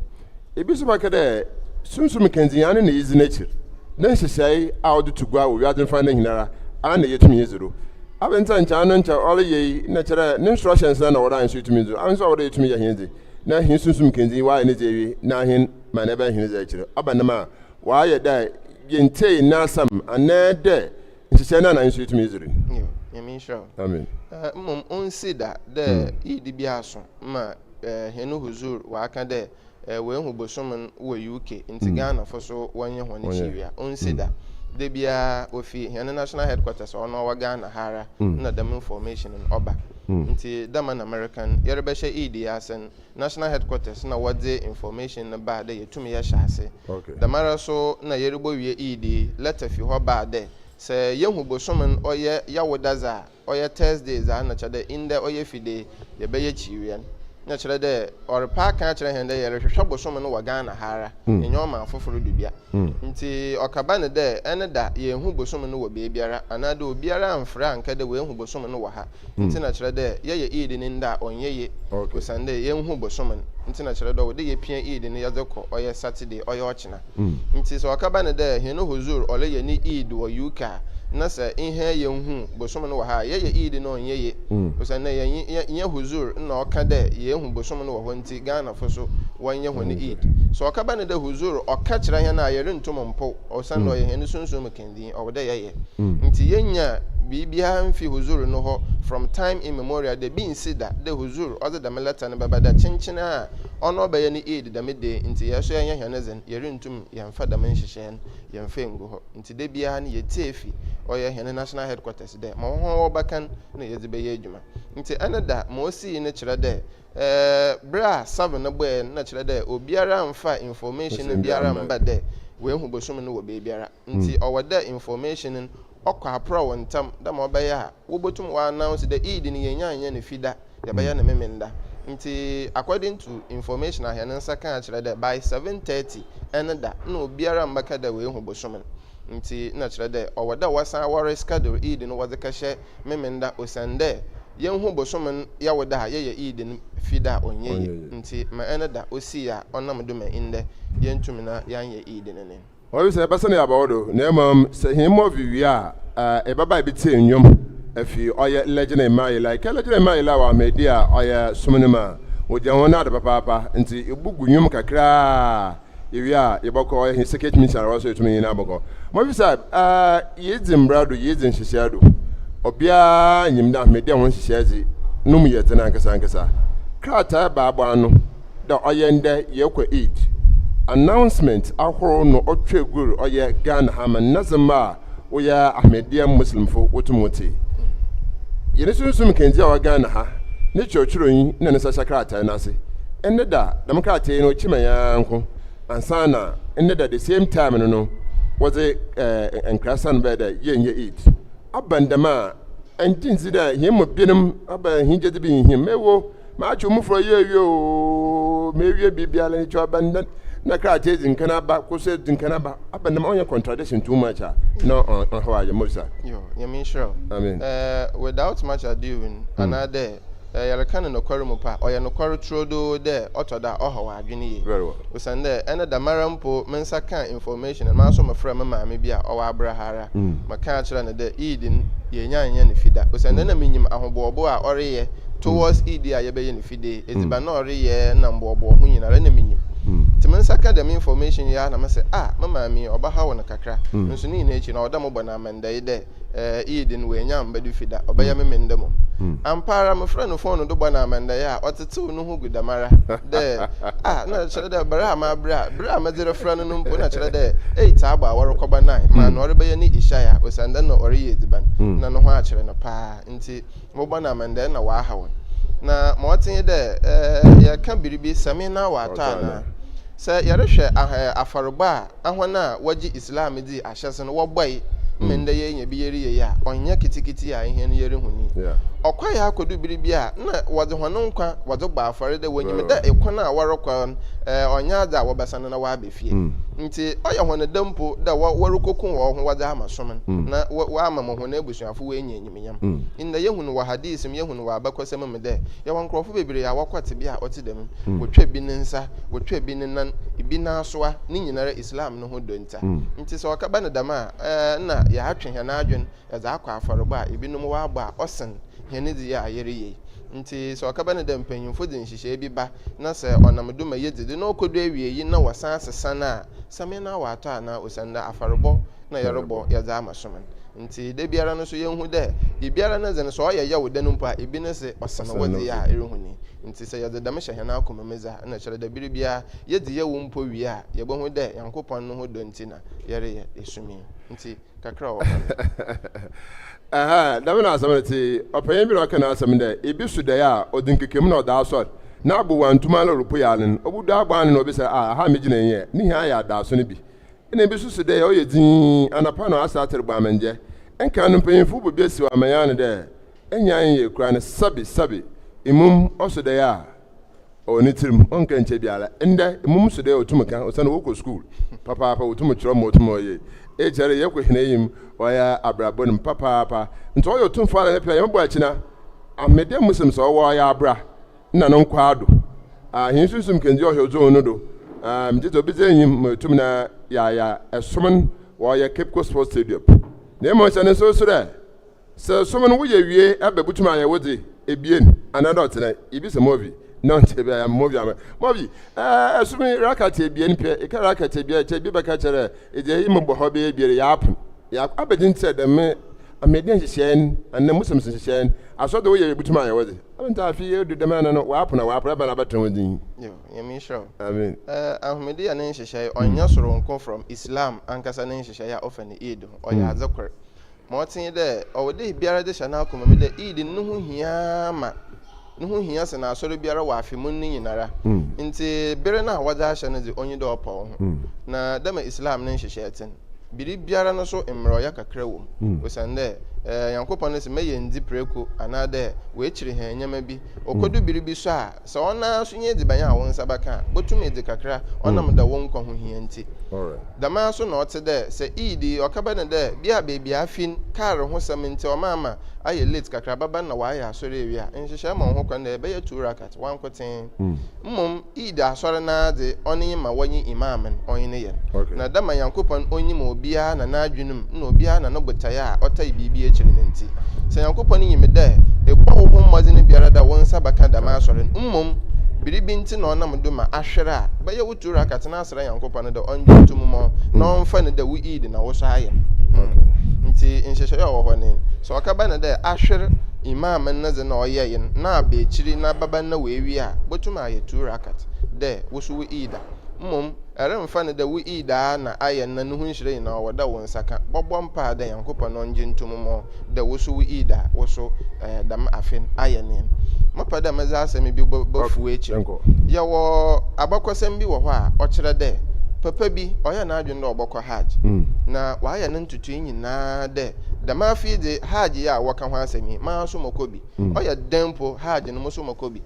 ebi so bakere sunsum kenzia ne izi nature na hyehyɛ out to go we adin fa na hinara ana yetumi yezero abenta ncha no ncha ole ye na kere ne instructions na wora anso yetumi yezero anso wora yetumi ya hinzi na hin sunsum kenzi wa ne jewi na hin maneba hin ze kire abanama wa ye da yente na sam anede nhyehyɛ na nso yetumi izuri yemi sure amen mum onsida de EID bi aso ma henu huzur wa aka de we hu bosom wo UK nti Ghana fo so wonye hone chiwia onsida de bia ofi hene national headquarters ono wa Ghana hara na dam information oba nti daman American yerebeshe EID asen national headquarters na wade information na ba de yetumi ya hyase damara so na yerebo wie EID letter fi ho ba de se yehu bosom oye yawodaza oye Thursdays na chade inde oye fide ye beye chiwian na chere de or pa kan chere hende ye rehwehwe bosom no wa Ghana hara enyo ma foforo dubia nti okaba ne de ene da ye hu bosom no wa beebiara anade obiara amfra anka de we hu bosom no wa ha nti na chere de ye EID ni nda onyeye kusande ye hu bosom nti na chere de ye pia EID ni yazeko oye Saturday oye ochina nti so okaba ne de he no huzur ole ye ni EID wo UK na se ihe ye hu bosom no wa ha ye EID no onyeye kusande ye huzur na oka de ye hu bosom no wa nti Ghana fo so wonye hone EID so okaba ne de huzur oka kire he na ye rentom mpo osando ye he sunsun kendin obode ye nti yenya bibia mfi huzur no ho from time immemorial de bin sida de huzur oze da melata ne babada chinchina a ono be ye ni EID da mede nti ye so yenya henezen ye rentum yemfa da menhyehyen yemfa ngo ho nti de bia ne ye tefi oye hene national headquarters de ma ho obakan na ye zibe ye adwuma nti anada ma osi ne kire de bra 7 na boy na kire de obiara mfa information biara mba de we hu bosom no wo be biara nti ɔwɔda information ɔkɔ apro won tam da ma ɔbɛyɛ a wo botum wa announce the Eid ni yenya ne fida ya bɛyɛ ne memenda nti according to information a hɛn nsa kan kyerɛ dɛ by 7:30 ɛne da na obiara mbaka da we hu bosom nti na kyerɛ dɛ ɔwɔda wasan wɔre schedule Eid no wɔde kahyɛ memenda osande yɛn hu bosom ya woda yɛ Eid no fida onye nti ma ɛne da osi a ɔnam do ma inde yɛn tumi na yɛn yɛ Eid no ne Obi say person ya bawodo na mam say him of wi a e baba bi tie nnwom afi oye legend emai like legend emai la wa media oye sumunima oje won na da papa nti ebugu nnwom kakra ewi a yeboko oye his secret mission wa so etumi na boko mo bi say yedzim brado yedzin hyehyado obia nyimda media won hyehyezi num yete na nkasa krata ba abo no da oye nde yekwa Eid announcement ahoro no otwe guru oye Ghana Haman Nazama oya Ahmedia Muslim fo wotumote yene sunsum kenzi a Ghana ha ne churchuro yin na ne sakrata na ase enne da demokrata no chimanya nko ansana enne da the same time no was a enkrasan beda yenye Eid abandama antinzi da him binom aba hinje de bi him mewo ma acho mufro yeyo mewie bibiala ni cho abandan na krate zinkana ba ko se zinkana ba abandam on contradiction too much no on how you musa yo you mean sure without much ado another yare kan no kware mu pa oye no kware trodo de otoda ohawa adwene ye very well usande ene da marampo mensa kan information and man so mafra mama me bia owa abrahara maka kire ne de Eid ye nyanya ne fida usande na menyim ahobobo a oreye towards Eid a ye be ye ne fide eziba na oreye na mbobo ho nyina na menyim timensa ka dem information ya na me say mama mi oba ha wona kakra nso ni na echi na oda mo bona manda de Eid no we nya mbadu fida obaya me ndemo ampara me frɛ no phone do bona manda ya otetew no hu gudamara de na kyerɛ de bra ma zero frɛ no mpo na kyerɛ de 8 agba wɔrekɔba 9 ma no ɔrebɛyɛ ni ishaya osanda no ɔreyɛ ediban na no ho a kyerɛ no pa nti mo bona manda na wa ha won na mo ɔtenye de ya ka biribi samina wa ta na sɛ yɛrehwɛ afaroba ahona waji Islam di ahyɛse no wɔbɔi mende ye nya bi yeri ya onya kitikiti a ihe no yeri huni okwa ya akodu biribi a na wode hono nkwa wode ba afare de wanyim da ekwana a warokwa onya da wobasana na wa befie nti oya hono dampo da warokokun wo ho wade amasom na wa ama mo hono abusuafo we nya nyimnyam inda yehunu wa hadisim yehunu wa abakosem me de ye wonkrofo bebere ya wakwate bi a ote dem wotwa bi ne nsa wotwa bi ne nan ibi na asoa ni nyinara Islam no ho donta nti so okaba ne dama na ya atwe hena adwen ya za akwa afaroba ibinum wa aba osen hene di ya ayere nti so okaba ne dem panyimfo din hihye bi ba na se onamdoma yedide na okodo awie yi na wasan asesa na same na wa ato ana osanda afarobo na yerebo ya za amasomen nti de biara no so yenhu de biara na ze no so oya yawo de no mpa ibi ne se osana wodi ya erehuni nti se yede dam hye hena akomameza na kyere de biribia yedi yawo mpo wi a yebohu de yankopon no ho do nti na yere ye esumi nti kakra wo damina asamete opanyen bi roka na asam de ibi suda ya odinkekem na oda asor na abu wantuma na rupo ya nen obudu agban na obi se ha megina yen ni ha ya da so ne bi ina bi suda ya oyedin anapa na asater gba manje enka no panyinfu bo bi asi wa manya de enyan ye kura ne sabi imum osuda ya oni tirim onka nche biala ende imum suda ya otumka osana woko school papa otumu kiro mo otumu ye ejere yekwe hinayim oya abrabonum papa nto oyo tumfa na pia yembo akina amede muslim so wo ya abra na no nkwado hinsusum kenji ohyo zo no do mjito bizenyim tum na ya esomen wo ya Cape Coast Sports Stadium na mo chane so de se somen wo ye wie ababutuma ya wodi ebien another tena ibi se movie non chebe ya movie asumi rakate ebien pe e ka rakate ebien che bi baka chere eje imbo hobe ebiere ya apun ya abedin said me amedian hyen and muslims hyen aso de wo ye butuma ya wodi anta afi ye do de man no wa apuna wa apra ba na beton wodin yo you mean sure amen ahmedia ne hyen onya soro nko from Islam ankasa ne hyen ya ofan Eid o ya zakor mo tin de o de biara de shana akoma me de Eid no hu hia ma no ho hia se na asɔre biara wɔ afe mu ni nyinara nti bere na wɔda ahye no de onyi de ɔpɔ ho na dama Islam ne nhyehyɛ ten biri biara no so mmrɛ ɔyɛ kakra wɔ mu osande yankopɔn no se mɛyɛ ndi preko anade we kyiri han nyama bi okodu biri bi so a sɛ ɔna so nye diban a wɔn sabaka botum edi kakra ɔnam da wɔn kɔ ho hia nti dama so na ɔte dɛ sɛ idi ɔkaba ne dɛ bia beebi afin car ho sɛm nti ɔmaama ayɛ late kakra baba na waayɛ asɔre ewia nhyehyɛ ma ho kwan dɛ ɛbɛyɛ 2 rakat wankoten mmom idi asɔre na de ɔne ma wɔnyi imam ɔnye ne yɛ na dama yankopɔn onyi ma obia na n'adwunum na obia na no botae a ɔtai bibi ekyiri ne nti sɛ yankopɔn yimi dɛ ebɔ wo ho mmɔdze ne biara da wɔn nsa baka dama asɔre mmom biribi nti na ɔnam do ma ahwere a bɛyɛ wo 2 rakat na asra yankopɔn dɛ ɔngye ntum mo na ɔmfa ne da wo idi na wo so ayɛ nti nhyehyɛ wɔ hɔ ne so ɔkaba ne dɛ ahwere imam ne ze na ɔyɛ yin na abekyiri na baba na weewi a botum ayɛ 2 rakat dɛ wo so wo ida mmom ɛremfa ne da wo ida na ayɛ na ne ho nhyire yin na ɔwɔ da wo nsaka bɔbɔ mpa dɛ yankopɔn ɔngye ntum mo dɛ wo so wo ida wo so dam afen ayɛ ne mapa da meza asɛm bi bofu echi ya wo abakɔsɛm bi wɔ hɔ a ɔkyerɛ dɛ papa bi ɔyɛ na adwene dɛ ɔbɔkɔ hajj na waayɛ ne ntutu nyinaa dɛ dama afi de hajj ya wɔka ho asɛm yi ma so mɔkɔ bi ɔyɛ dempo hajj no mo so mɔkɔ bi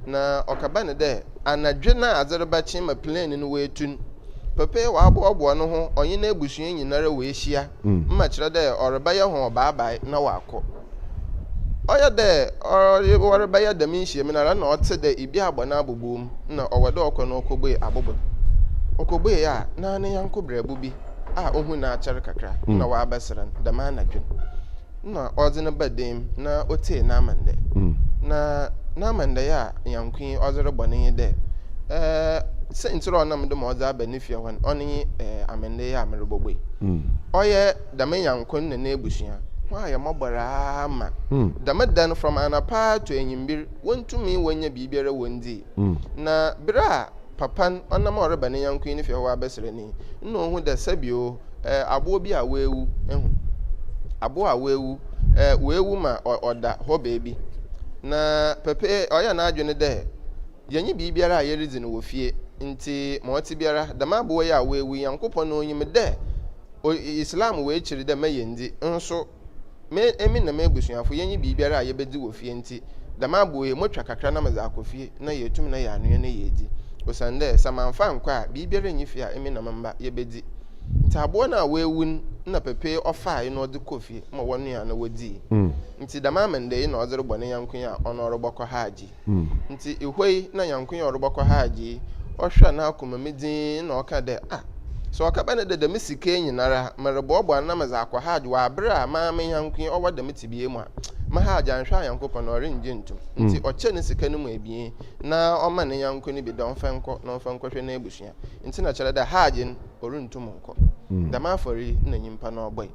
na ɔkaba ne dɛ anadwe na azerbachi ma plane no weetun papa waabɔbɔ no ho ɔnye na ebusua nyinara weehyia mma kyerɛ dɛ ɔrebɛyɛ ho baabae na wakɔ ɔyɛ dɛ ɔrebɛyɛ dɛm nhyia na ɔte dɛ ibi abɔ na abobom na ɔwɔ dɛ ɔkɔ na ɔkɔbɔe abobɔ ɔkɔbɔe a na ne yanko brɛbo bi a ohu na akyɛre kakra na waabɛsran dɛm anadwe na ɔdze ne badem na ɔtee na amandɛ na amandɛ a yanko ɔdze rebɔ ne dɛ sɛ ntira ɔnam de ma ɔdze aba ne fie hɔ ɔne amandɛ a merebɔbɔe ɔyɛ dɛm yanko ne na ebusua wa ya mabara ama dama dan from anapa to enyimbir wontumi wonya bibiara wondi na bra papan onam oreba ne yanku ni fie ho abesere ni nna ohu da sabio abo bi a wewu ehu abo a wewu wewu ma oda ho beebi na pepe oya na adwene de yenyi bibiara a yerizi no wo fie nti ma oti biara dama abo ya wewu yankopɔ no onyim de Islam we kyiri de mayendi nso emi na mebusuafo yenyi bibiara a yebedi wo fie nti dama boye motwa kakra na maza akofie na yetum na ya anoe na yedi osande samanfa nkwa a bibiara nyi fie a emi na mamba yebedi nti abo na wewun na pepe ofa no de kofie ma wonu ya na wodi nti dama mende na ozere bone yankun ya ono robokọ haji nti ehwei na yankun ya robokọ haji ohwa na akoma medin na oka de so akaba ne de misike nyinara merebobo na maza akwa haji wa abra ma me yankun owo de mitibie mu a ma haji anhwa yankopɔ na orenje ntum nti oche ne sika no mu ebie na ɔma ne yankun ni bi don fanko na fanko hwe na ebusua nti na kyerɛ da haji oruntum nkɔ dama afori na nyimpa na ɔbɔi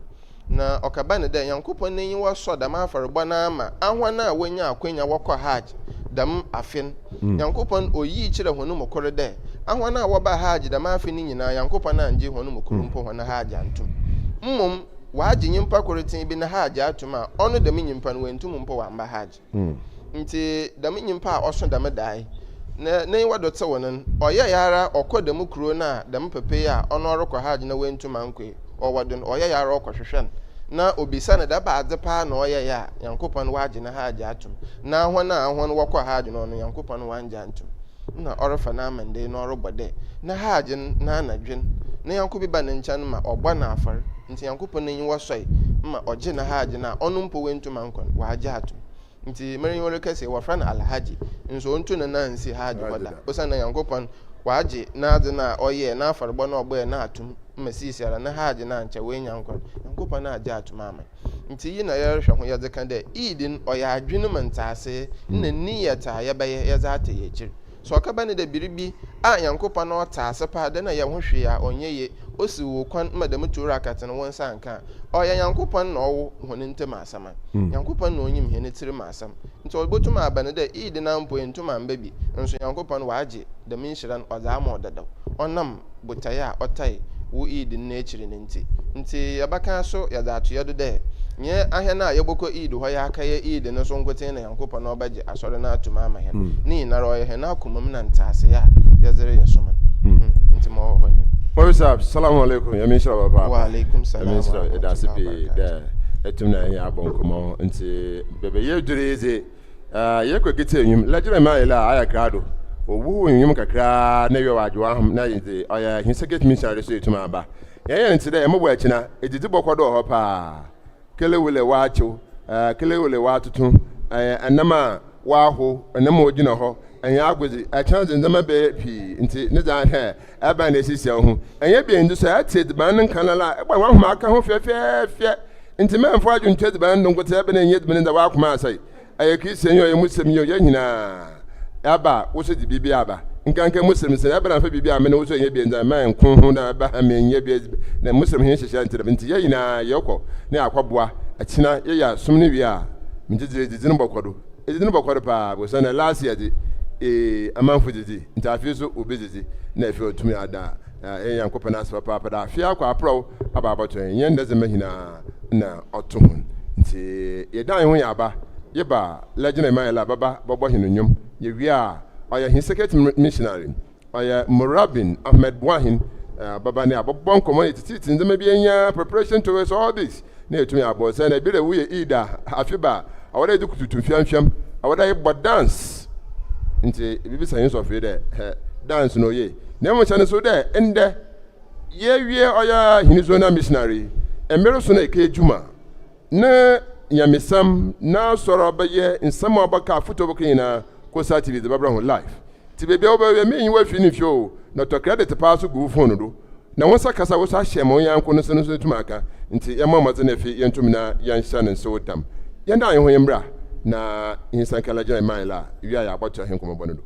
na ɔkaba ne de yankopɔ ne nyi wɔsɔ dama afori bɔ na ama ahwana a wonya akwanya wɔkɔ haji dam afin yankopɔn oyi kyerɛ honu mokore de ahwana a wɔba haji dama afin nyina yankopɔn anje honu mokoro mpo hona haji antum mmom waji nyimpa koretin bi na haji atum a ɔno dam nyimpa no wentum mpo wamba haji nti dam nyimpa a ɔso dam dai na nei wadɔtse wonen ɔyɛ yara ɔkɔ dam kuro na dam pepe a ɔno ɔrekɔ haji na wentum ankwe ɔwɔdon ɔyɛ yara ɔkɔhwehwɛn na obisa na daba adze pa na ɔyɛ ya yankopɔn waji na haji atum na ahwana ahwan wɔkɔ haji no yankopɔn wanja antum na ɔrefa na amande na ɔrebɔde na haji na anadwen na yanko bi ba ne nkyɛn ma ɔbɔ na afar nti yankopɔn nyi wɔsɔe ma ɔgye na haji na ɔno mpo wentum ankon waji atum nti meri wore kase wɔfra na alhaji nso ontu na nansi haji wɔda osa na yankopɔn waji na adze na ɔyɛ na afar bɔ na ɔbɔ na atum masisiara na haji na nkyɛ wenya nkon yankopɔn na agye atum ama nti yi na yɛrehwɛ ho yɛdze kan dɛ idin ɔyɛ adwene mantase na niyata yɛbɛyɛ yɛdze ata yɛkyir so ɔkaba ne da biribi a yankopɔn na ɔtaase pa de na yɛ ho hwe a ɔnyɛ ye osi wo kwan madam tura akatene won sanka ɔyɛ yankopɔn na ɔwo hone ntem asama yankopɔn na onyim hene tiri ma asam nti ɔbotum aba ne da idin na mpo entum amba bi nso yankopɔn waagye da minhyiran ɔdza ma ɔdadaw ɔnam botae a ɔtae wo idin na ekyiri ne nti yɛbaka so yɛda ato yɛdo dɛ nye ahena yeboko EID ho ya aka ye EID no so nkote na Yankopɔ na obaje asɔre na atuma ama he ni na ro ye na akomam na ntase ya yazere yesoma nti mo ho ni What's Salamu alaikum. Yamin shira baba. Wa alaikum salam. Yamin shira da sipi da etumna ya bonkomo nti bebe ye dureze ye ko gite nyum lajira ma ila aya krado owu nyum kakra na ye wadwo ahum na yite oya hinseget missionary so etuma ba ye nti da embo akina edidi bokodo ho pa kelewele waacho kelewele waatutu anama waho anama ogina ho anya agwezi a chance ndama be pi nti ne za he aba na sisi ho anya bi ndu so ated ban kanala egba wahum aka ho fefefie nti memfo adwuntwe de ban ndongote ebe na nyed bin da wakoma asai aye kristian yo muslim yo yanyina aba wo se di bibi aba nkanka muslim se ebe na fa bibi ame na wo so nya bi nda man ko ho na aba ha me nya bi na muslim hin hyehye nti nti yanyina yekɔ ne akwaboa akina ye ya sumni wi a mjidire didin bokodo edin bokodo pa bo sana last year di amanfo didi nti afiso obedidi na efi otumi ada Yankopɔ na asfa papa da afia kwa pro aba abato yen ndeze mahina na otohun nti ye dan ho ya aba ye ba legend maila baba bobo hinunwum ye wi a oya hin secret missionary oya Murabin Ahmed Wahin baba ne abobon community titi ndeme bi enya preparation towards all this na etumi abo say na bi re wuye ida afiba awada edu kututu fiamfiam awada ye bo dance nti bibi science of de dance no ye na mo chane so de ende ye wie oya hinizona missionary emero so na eke juma na nyamesam na soro baye nsam obaka foto bokina ko sati de babra ho live ti bebe obawe me yin wa fini fio na to credit pass go phone do na wonsa kasa wo sa hyemo yanko no so tumaka nti yema maze na fi yentumi na yansha ne so tam yenda ayi ho yemra na insankala jana maila wi aya abato hen komo bono do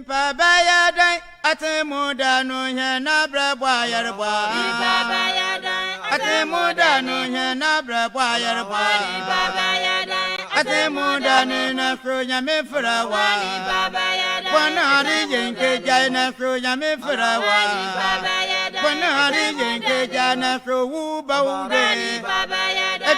Baba ya dai atemuda no he na brabwa yerbwa Baba ya dai atemuda no he na brabwa yerbwa Baba ya dai atemuda ni na frunya me frawa Baba ya dai bona ri yenke jai na frunya me frawa Baba ya dai bona ri yenke jai na fru ba ure Baba ya dai